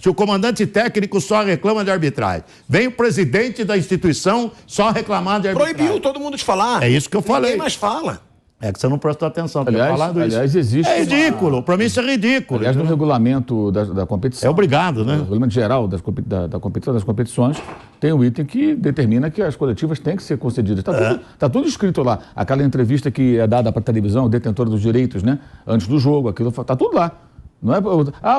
se o comandante técnico só reclama de arbitragem? Vem o presidente da instituição só reclamar de arbitragem. Proibiu todo mundo de falar. É isso que eu falei. Ninguém mais fala. É que você não prestou atenção. Aliás, existe. É ridículo. Para mim, isso é ridículo. Aliás, no regulamento da competição. É obrigado, né? No regulamento geral da competição, das competições, tem um item que determina que as coletivas têm que ser concedidas. Tá tudo escrito lá. Aquela entrevista que é dada para a televisão, detentora dos direitos, né? Antes do jogo, aquilo tá tudo lá. Não é,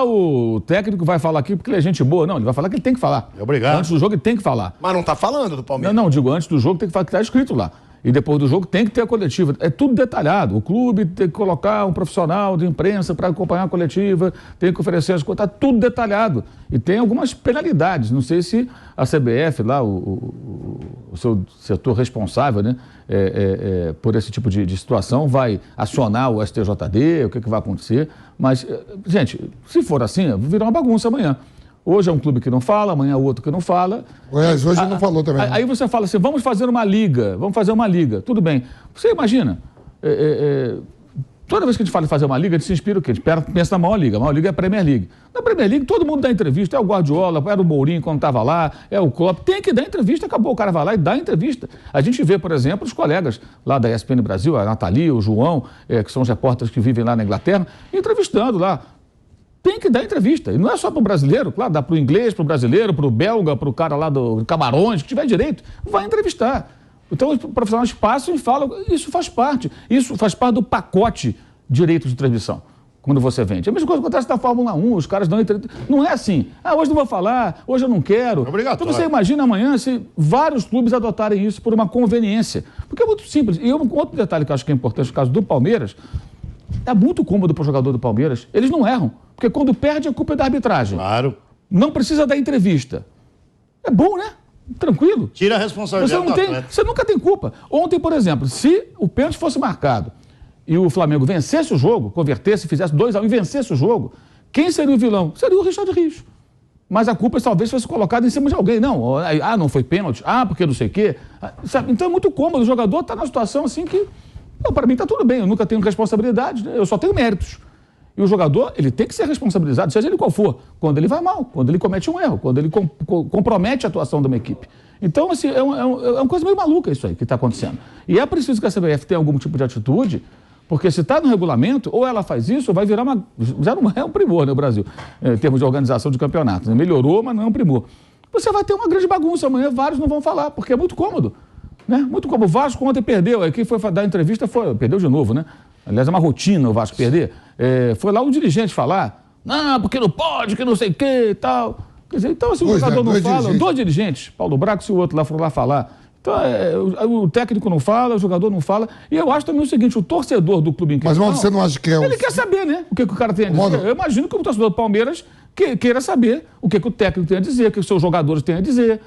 o técnico vai falar aqui porque ele é gente boa. Não, ele vai falar que ele tem que falar. É obrigado. Antes do jogo ele tem que falar. Mas não tá falando do Palmeiras. Não, digo, antes do jogo tem que falar que está escrito lá. E depois do jogo tem que ter a coletiva. É tudo detalhado. O clube tem que colocar um profissional de imprensa para acompanhar a coletiva, tem que oferecer as coisas, está tudo detalhado. E tem algumas penalidades. Não sei se a CBF, lá, o seu setor responsável, né, por esse tipo de situação, vai acionar o STJD, o que vai acontecer. Mas, gente, se for assim, vai virar uma bagunça amanhã. Hoje é um clube que não fala, amanhã é outro que não fala. Goiás hoje não falou também. Aí você fala assim, vamos fazer uma liga. Tudo bem. Você imagina, toda vez que a gente fala em fazer uma liga, a gente se inspira o quê? A gente pensa na maior liga. A maior liga é a Premier League. Na Premier League, todo mundo dá entrevista. É o Guardiola, era o Mourinho quando estava lá, é o Klopp. Tem que dar entrevista, acabou. O cara vai lá e dá entrevista. A gente vê, por exemplo, os colegas lá da ESPN Brasil, a Nathalie, o João, que são os repórteres que vivem lá na Inglaterra, entrevistando lá. Tem que dar entrevista. E não é só para o brasileiro, claro, dá para o inglês, para o brasileiro, para o belga, para o cara lá do Camarões, que tiver direito, vai entrevistar. Então os profissionais passam e falam, isso faz parte do pacote de direitos de transmissão, quando você vende. A mesma coisa acontece na Fórmula 1, os caras dão entrevista. Não é assim, hoje não vou falar, hoje eu não quero. Então você imagina amanhã se vários clubes adotarem isso por uma conveniência. Porque é muito simples. E outro detalhe que eu acho que é importante no caso do Palmeiras, é muito cômodo para o jogador do Palmeiras. Eles não erram. Porque quando perde, a culpa é da arbitragem. Claro. Não precisa dar entrevista. É bom, né? Tranquilo. Tira a responsabilidade do atleta. Você nunca tem culpa. Ontem, por exemplo, se o pênalti fosse marcado e o Flamengo vencesse o jogo, convertesse, fizesse 2-1 e vencesse o jogo, quem seria o vilão? Seria o Richard Rios. Mas a culpa talvez fosse colocada em cima de alguém. Não, não foi pênalti. Porque não sei o quê. Sabe? Então é muito cômodo. O jogador está na situação assim que... Para mim está tudo bem, eu nunca tenho responsabilidade, eu só tenho méritos. E o jogador, ele tem que ser responsabilizado, seja ele qual for, quando ele vai mal, quando ele comete um erro, quando ele compromete a atuação de uma equipe. Então, assim, é uma coisa meio maluca isso aí que está acontecendo. E é preciso que a CBF tenha algum tipo de atitude, porque se está no regulamento, ou ela faz isso, ou vai virar uma... Já não é um primor, né, o Brasil, em termos de organização de campeonatos. Melhorou, mas não é um primor. Você vai ter uma grande bagunça amanhã, vários não vão falar, porque é muito cômodo. Né? Muito como o Vasco ontem perdeu, aí quem foi dar entrevista perdeu de novo, né? Aliás, é uma rotina o Vasco perder. Foi lá o dirigente falar, não, porque não pode, que não sei o que e tal. Quer dizer, então se o jogador não fala, dois dirigentes, Paulo Brax e o outro lá foram lá falar. Então, o técnico não fala, o jogador não fala. E eu acho também o seguinte, o torcedor do clube em questão... Mas você não acha que é Ele quer saber, né? O que o cara tem a dizer. Eu imagino que o torcedor do Palmeiras queira saber o que o técnico tem a dizer, o que os seus jogadores têm a dizer.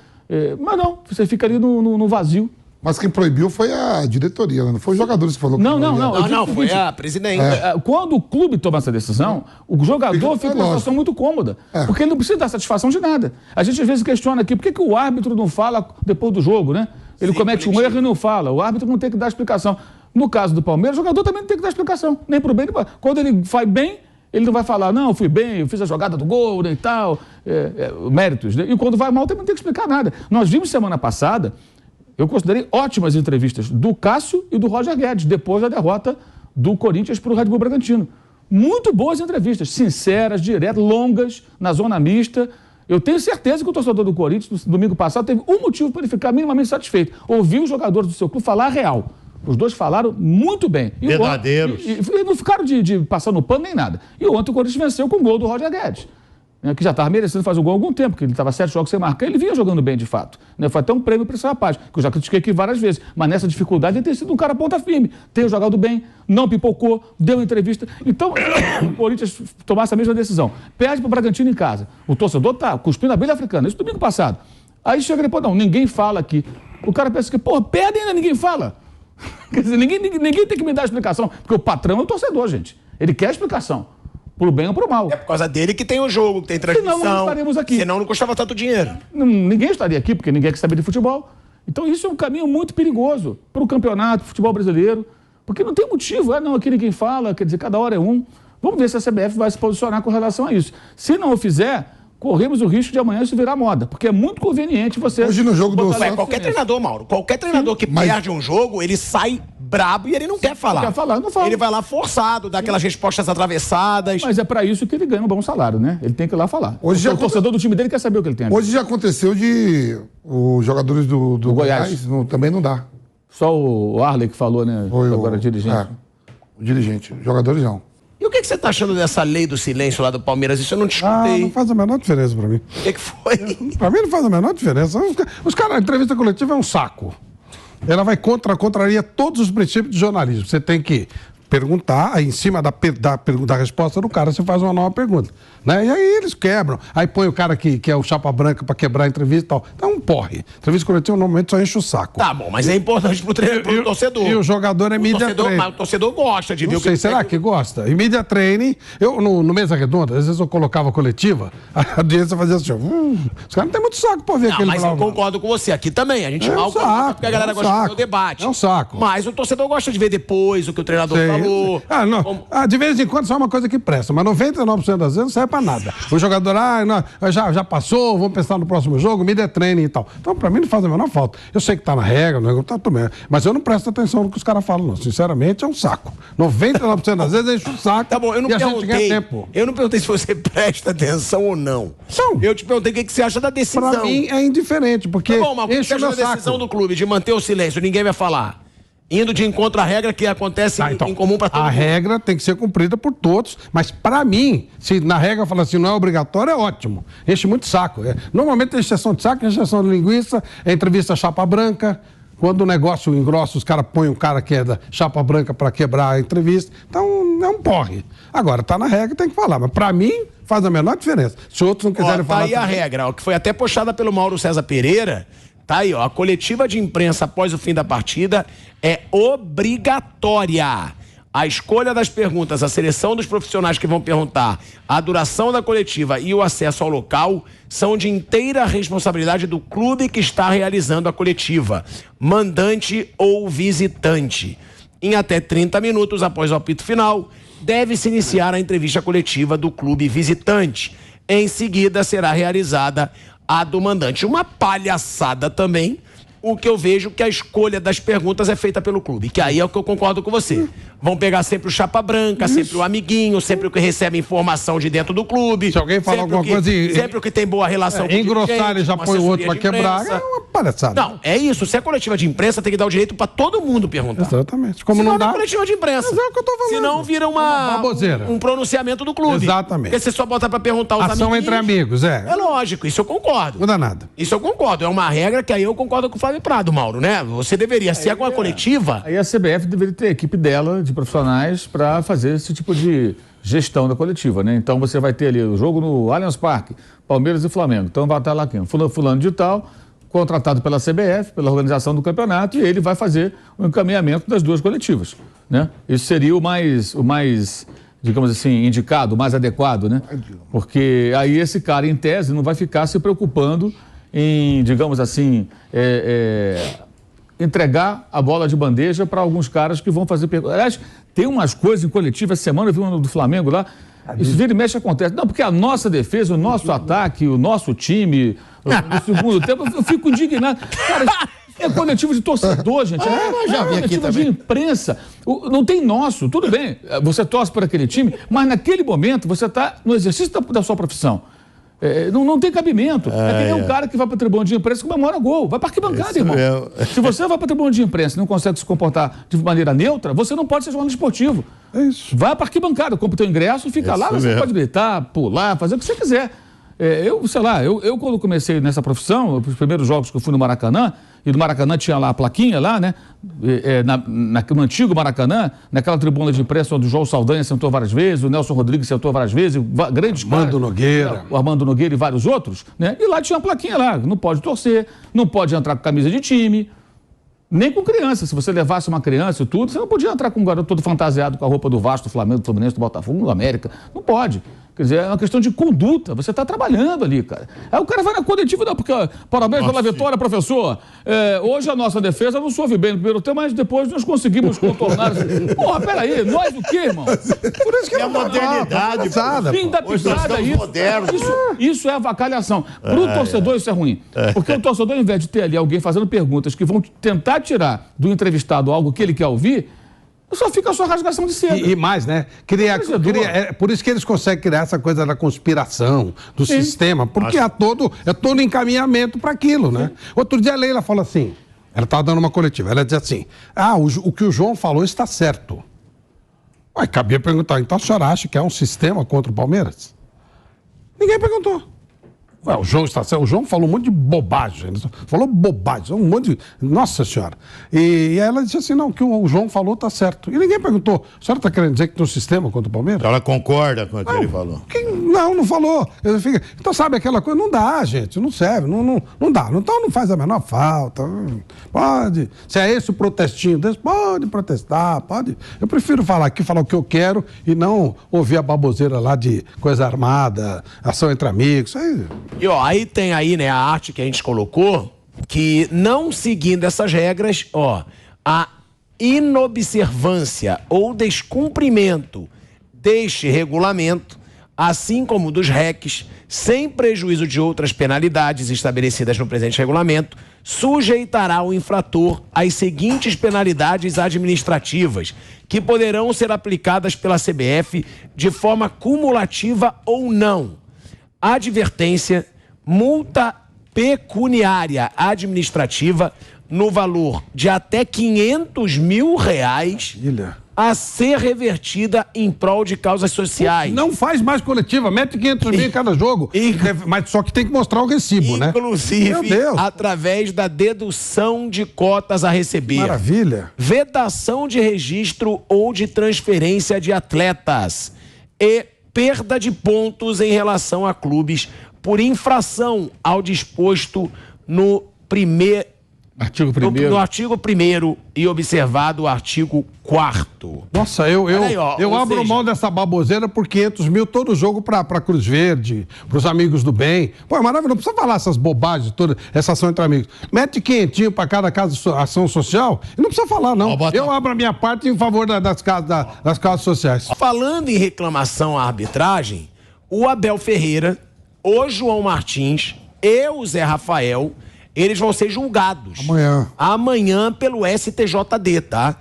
Mas não, você fica ali no vazio. Mas quem proibiu foi a diretoria, não foi os jogadores que falou que não, foi a presidente. Quando o clube toma essa decisão, o jogador fica numa situação muito cômoda, porque ele não precisa dar satisfação de nada. A gente às vezes questiona aqui, por que o árbitro não fala depois do jogo, né? Ele comete um erro e não fala, o árbitro não tem que dar explicação. No caso do Palmeiras, o jogador também não tem que dar explicação, nem pro bem, nem pro... Quando ele faz bem, ele não vai falar, não, eu fui bem, eu fiz a jogada do gol, né, e tal, méritos. Né? E quando vai mal, também não tem que explicar nada. Nós vimos semana passada, eu considerei ótimas entrevistas do Cássio e do Roger Guedes, depois da derrota do Corinthians para o Red Bull Bragantino. Muito boas entrevistas, sinceras, diretas, longas, na zona mista. Eu tenho certeza que o torcedor do Corinthians, no domingo passado, teve um motivo para ele ficar minimamente satisfeito. Ouvir os jogadores do seu clube falar a real. Os dois falaram muito bem. Verdadeiros. E não ficaram de passar no pano nem nada. E ontem o Corinthians venceu com o gol do Roger Guedes, que já estava merecendo fazer o gol há algum tempo, porque ele estava 7 jogos sem marcar, ele vinha jogando bem de fato. Foi até um prêmio para esse rapaz, que eu já critiquei aqui várias vezes. Mas nessa dificuldade ele tem sido um cara ponta firme, tem jogado bem, não pipocou, deu entrevista. Então, o Corinthians tomasse a mesma decisão. Perde para o Bragantino em casa. O torcedor está cuspindo a abelha africana, isso domingo passado. Aí chega depois, não, ninguém fala aqui. O cara pensa que, perde ainda, ninguém fala. Quer dizer, ninguém tem que me dar explicação, porque o patrão é o torcedor, gente. Ele quer explicação. Pro bem ou pro mal. É por causa dele que tem o jogo, que tem transmissão. Senão não estaríamos aqui. Senão não custava tanto dinheiro. Ninguém estaria aqui, porque ninguém quer saber de futebol. Então isso é um caminho muito perigoso para o campeonato, pro futebol brasileiro. Porque não tem motivo. Não, aqui ninguém fala, quer dizer, cada hora é um. Vamos ver se a CBF vai se posicionar com relação a isso. Se não o fizer, corremos o risco de amanhã isso virar moda, porque é muito conveniente você... Hoje no jogo do botar- Santos... Qualquer treinador, Mauro, qualquer treinador que perde um jogo, ele sai brabo e ele não quer falar. Não quer falar, não fala. Ele vai lá forçado, dá aquelas respostas atravessadas. Mas é pra isso que ele ganha um bom salário, né? Ele tem que ir lá falar. Hoje já o torcedor do time dele quer saber o que ele tem. Hoje já aconteceu de os jogadores do Goiás. também não dá. Só o Arley que falou, né? Foi Agora dirigente. O dirigente. Jogadores não. E o que você tá achando dessa lei do silêncio lá do Palmeiras? Isso eu não te escutei. Não faz a menor diferença pra mim. O que foi? Pra mim não faz a menor diferença. Os caras, a entrevista coletiva é um saco. Ela vai contraria todos os princípios de jornalismo. Você tem que perguntar, aí em cima da resposta do cara, você faz uma nova pergunta. Né? E aí eles quebram. Aí põe o cara que é o chapa branca pra quebrar a entrevista e tal. Então um porre. Entrevista coletiva normalmente só enche o saco. Tá bom, mas é importante pro torcedor. E o jogador é media training. Mas o torcedor gosta de ver Não o que sei, será que gosta? E media training, eu no Mesa Redonda, às vezes eu colocava coletiva, a audiência fazia assim, os caras não tem muito saco pra ver Não, aquele mas eu concordo com você. Aqui também. A gente mal coloca porque a galera gosta de ver o debate. É um saco. Mas o torcedor gosta de ver depois o que o treinador falou. De vez em quando só é uma coisa que presta, mas 99% das vezes não serve pra nada. O jogador, já passou, vamos pensar no próximo jogo, media training e tal. Então, pra mim, não faz a menor falta. Eu sei que tá na regra, tá tudo bem, mas eu não presto atenção no que os caras falam, não. Sinceramente, é um saco. 99% das vezes enche o saco. Tá bom, eu não e a gente ganha tempo. Eu não perguntei se você presta atenção ou não. Não. Eu te perguntei o que você acha da decisão. Pra mim é indiferente, porque Tá bom, mas o que enche você o acha meu da decisão saco. do clube de manter o silêncio, ninguém vai falar? Indo de encontro à regra que acontece em comum para todo mundo. A regra tem que ser cumprida por todos, mas pra mim, se na regra fala assim, não é obrigatório, é ótimo. Enche muito saco. Normalmente tem exceção de saco, exceção de linguiça, é entrevista chapa branca. Quando o negócio engrossa, os caras põem um cara que é da chapa branca pra quebrar a entrevista. Então, é um porre. Agora, tá na regra, tem que falar. Mas pra mim, faz a menor diferença. Se outros não quiserem falar... Tá aí a regra, que foi até puxada pelo Mauro César Pereira. Tá aí, a coletiva de imprensa após o fim da partida é obrigatória. A escolha das perguntas, a seleção dos profissionais que vão perguntar, a duração da coletiva e o acesso ao local são de inteira responsabilidade do clube que está realizando a coletiva, mandante ou visitante. Em até 30 minutos após o apito final, deve-se iniciar a entrevista coletiva do clube visitante. Em seguida, será realizada a do mandante. Uma palhaçada também, o que eu vejo que a escolha das perguntas é feita pelo clube, que aí é o que eu concordo com você. Vão pegar sempre o chapa branca, sempre o amiguinho, sempre o que recebe informação de dentro do clube. Se alguém falar alguma coisa... Sempre o que tem boa relação com o engrossar e já põe o outro pra quebrar, é uma palhaçada. Não, é isso. Se é coletiva de imprensa, tem que dar o direito pra todo mundo perguntar. Exatamente. Como Senão não dá... é coletiva de imprensa. Mas é o que eu tô falando. Senão vira uma baboseira. um pronunciamento do clube. Exatamente. Porque você só bota pra perguntar os Ação amiguinhos. entre amigos, É lógico, isso eu concordo. Não dá nada. Isso eu concordo. É uma regra que aí eu concordo com o Flávio Prado, Mauro, né? Você deveria, se é com a coletiva... Aí a CBF deveria ter a equipe dela, de profissionais, para fazer esse tipo de gestão da coletiva, né? Então você vai ter ali o jogo no Allianz Parque, Palmeiras e Flamengo. Então vai estar lá quem? Fulano de tal, contratado pela CBF, pela organização do campeonato, e ele vai fazer o encaminhamento das duas coletivas, né? Isso seria o mais, digamos assim, indicado, o mais adequado, né? Porque aí esse cara, em tese, não vai ficar se preocupando em, digamos assim, entregar a bola de bandeja para alguns caras que vão fazer perguntas. Aliás, tem umas coisas em coletiva, essa semana eu vi uma do Flamengo lá, isso vira e mexe acontece. Não, porque a nossa defesa, o nosso ataque, o nosso time, no segundo tempo, eu fico indignado. Cara, é coletivo de torcedor, gente. Já vi aqui coletivo também. de imprensa. Não tem nosso, tudo bem. Você torce por aquele time, mas naquele momento você está no exercício da sua profissão. Não tem cabimento. É que nem um cara que vai para a tribuna de imprensa e comemora gol. Vai para arquibancada, irmão. Se você vai para a tribuna de imprensa e não consegue se comportar de maneira neutra, você não pode ser jornalista esportivo. É isso. Vai para a arquibancada, compra o teu ingresso, fica lá, você pode gritar, pular, fazer o que você quiser. Eu quando comecei nessa profissão, os primeiros jogos que eu fui no Maracanã, e no Maracanã tinha lá a plaquinha lá, né? No antigo Maracanã, naquela tribuna de imprensa onde o João Saldanha sentou várias vezes, o Nelson Rodrigues sentou várias vezes, grandes Armando Nogueira. O Armando Nogueira e vários outros, né? E lá tinha uma plaquinha lá, não pode torcer, não pode entrar com camisa de time, nem com criança. Se você levasse uma criança e tudo, você não podia entrar com um garoto todo fantasiado com a roupa do Vasco, do Flamengo, do Fluminense, do Botafogo, do América. Não pode. Quer dizer, é uma questão de conduta. Você está trabalhando ali, cara. Aí o cara vai na coletiva, não, porque parabéns pela vitória, professor. Hoje a nossa defesa não soube bem no primeiro tempo, mas depois nós conseguimos contornar. Porra, peraí, nós o quê, irmão? Por isso que É a modernidade. Fim da picada, isso é avacalhação. Para o torcedor isso é ruim. Porque o torcedor, ao invés de ter ali alguém fazendo perguntas que vão tentar tirar do entrevistado algo que ele quer ouvir, só fica a sua rasgação de seda. E mais, né? Por isso que eles conseguem criar essa coisa da conspiração, do sistema, porque é todo encaminhamento para aquilo, né? Outro dia a Leila falou assim, ela estava dando uma coletiva, ela dizia assim, o que o João falou está certo. Ué, cabia perguntar, então a senhora acha que é um sistema contra o Palmeiras? Ninguém perguntou. Ué, o João falou um monte de bobagem. Ele falou bobagem, um monte de... Nossa Senhora. E ela disse assim, não, que o João falou está certo. E ninguém perguntou, a senhora está querendo dizer que tem um sistema contra o Palmeiras? Ela concorda com o que ele falou. Não falou. Então, sabe aquela coisa? Não dá, gente, não serve, não dá. Então não faz a menor falta. Pode. Se é esse o protestinho desse, pode protestar, pode. Eu prefiro falar aqui, falar o que eu quero e não ouvir a baboseira lá de coisa armada, ação entre amigos, isso aí... E aí tem aí, né, a arte que a gente colocou, que não seguindo essas regras, a inobservância ou descumprimento deste regulamento, assim como dos RECs, sem prejuízo de outras penalidades estabelecidas no presente regulamento, sujeitará o infrator às seguintes penalidades administrativas, que poderão ser aplicadas pela CBF de forma cumulativa ou não. Advertência, multa pecuniária administrativa no valor de até R$500 mil a ser revertida em prol de causas sociais. Não faz mais coletiva, mete 500 mil em cada jogo. Mas só que tem que mostrar o recibo, né? Inclusive, através da dedução de cotas a receber. Maravilha. Vedação de registro ou de transferência de atletas. E perda de pontos em relação a clubes por infração ao disposto no artigo 1º. No artigo 1º e observado o artigo 4º. Nossa, eu abro mão dessa baboseira por 500 mil todo jogo pra Cruz Verde, pros amigos do bem. Pô, é maravilhoso, não precisa falar essas bobagens todas, essa ação entre amigos. Mete quentinho pra cada ação social e não precisa falar, não. Eu abro a minha parte em favor das causas sociais. Falando em reclamação à arbitragem, o Abel Ferreira, o João Martins e o Zé Rafael, eles vão ser julgados amanhã pelo STJD, tá?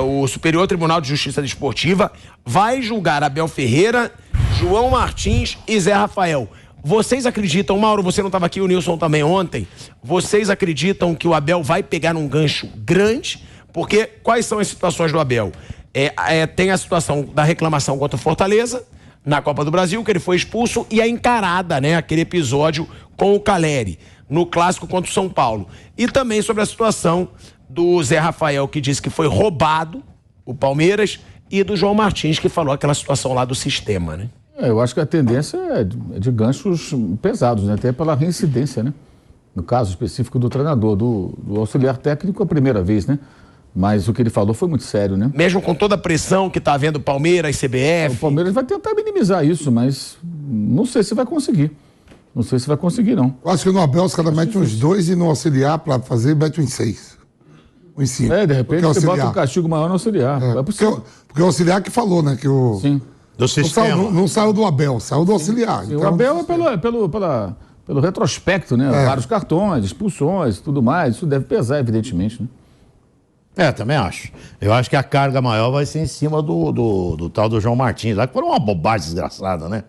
O Superior Tribunal de Justiça Desportiva vai julgar Abel Ferreira, João Martins e Zé Rafael. Vocês acreditam, Mauro, você não estava aqui, o Nilson também ontem, vocês acreditam que o Abel vai pegar num gancho grande? Porque quais são as situações do Abel? Tem a situação da reclamação contra o Fortaleza, na Copa do Brasil, que ele foi expulso, e a encarada, né? Aquele episódio com o Caleri, no clássico contra o São Paulo. E também sobre a situação do Zé Rafael, que disse que foi roubado, o Palmeiras, e do João Martins, que falou aquela situação lá do sistema, né? Eu acho que a tendência é de ganchos pesados, né? Até pela reincidência, né? No caso específico do treinador, do auxiliar técnico, a primeira vez, né? Mas o que ele falou foi muito sério, né? Mesmo com toda a pressão que está havendo Palmeiras, CBF... O Palmeiras vai tentar minimizar isso, mas não sei se vai conseguir. Não sei se vai conseguir, não. Eu acho que no Abel os caras metem uns 2 e no auxiliar para fazer, mete uns 6. Ou em 5. De repente você bota um castigo maior no auxiliar. Porque o auxiliar que falou, né? Que o... Sim. Do sistema. Não saiu do Abel, saiu do auxiliar. Sim, então, o Abel é pelo retrospecto, né? Vários cartões, expulsões, tudo mais. Isso deve pesar, evidentemente, né? Também acho. Eu acho que a carga maior vai ser em cima do tal do João Martins. Lá que foi uma bobagem desgraçada, né?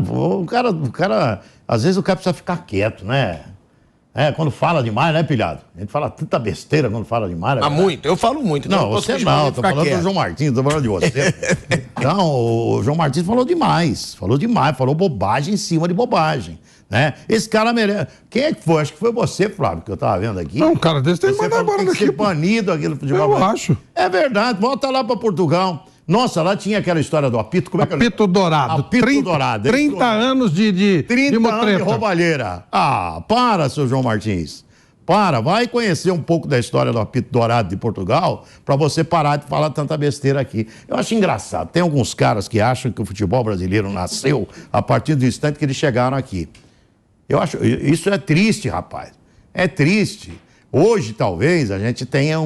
O cara, às vezes o cara precisa ficar quieto, né? Quando fala demais, né, pilhado? A gente fala tanta besteira quando fala demais. Muito, eu falo muito. Não, você não, tô falando do João Martins, tô falando de você. Então, o João Martins falou demais, falou bobagem em cima de bobagem. Né? Esse cara merece. Quem é que foi? Acho que foi você, Flávio, que eu tava vendo aqui. Não, um cara desse tem que mandar embora daqui. Tem que ser banido aqui no futebol. Eu acho. É verdade, volta lá pra Portugal. Nossa, lá tinha aquela história do apito. Como é que apito dourado. Apito dourado. 30 anos de 30 anos de roubalheira. Para, seu João Martins. Vai conhecer um pouco da história do apito dourado de Portugal para você parar de falar tanta besteira aqui. Eu acho engraçado. Tem alguns caras que acham que o futebol brasileiro nasceu a partir do instante que eles chegaram aqui. Eu acho, isso é triste, rapaz. É triste. Hoje, talvez, a gente tenha,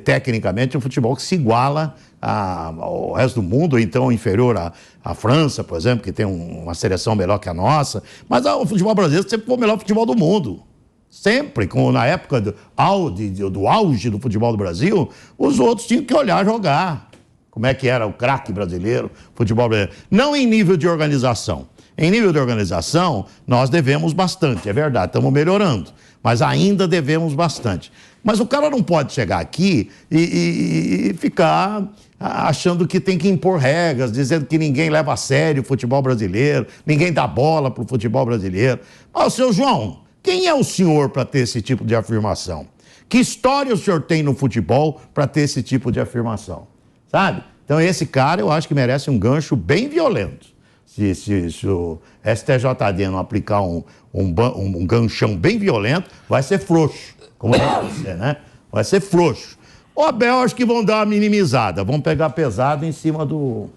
tecnicamente, um futebol que se iguala ao resto do mundo, ou então inferior à França, por exemplo, que tem uma seleção melhor que a nossa. Mas o futebol brasileiro sempre foi o melhor futebol do mundo. Sempre, na época do auge do futebol do Brasil, os outros tinham que olhar jogar. Como é que era o craque brasileiro, futebol brasileiro. Não em nível de organização. Em nível de organização, nós devemos bastante, é verdade, estamos melhorando. Mas ainda devemos bastante. Mas o cara não pode chegar aqui e ficar achando que tem que impor regras, dizendo que ninguém leva a sério o futebol brasileiro, ninguém dá bola para o futebol brasileiro. Mas, seu João, quem é o senhor para ter esse tipo de afirmação? Que história o senhor tem no futebol para ter esse tipo de afirmação? Sabe? Então esse cara eu acho que merece um gancho bem violento. Se o STJD não aplicar um ganchão bem violento, vai ser frouxo. Como vai ser, né? Vai ser frouxo. O Abel acho que vão dar uma minimizada. Vão pegar pesado em cima do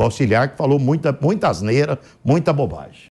auxiliar que falou muita asneira, muita bobagem.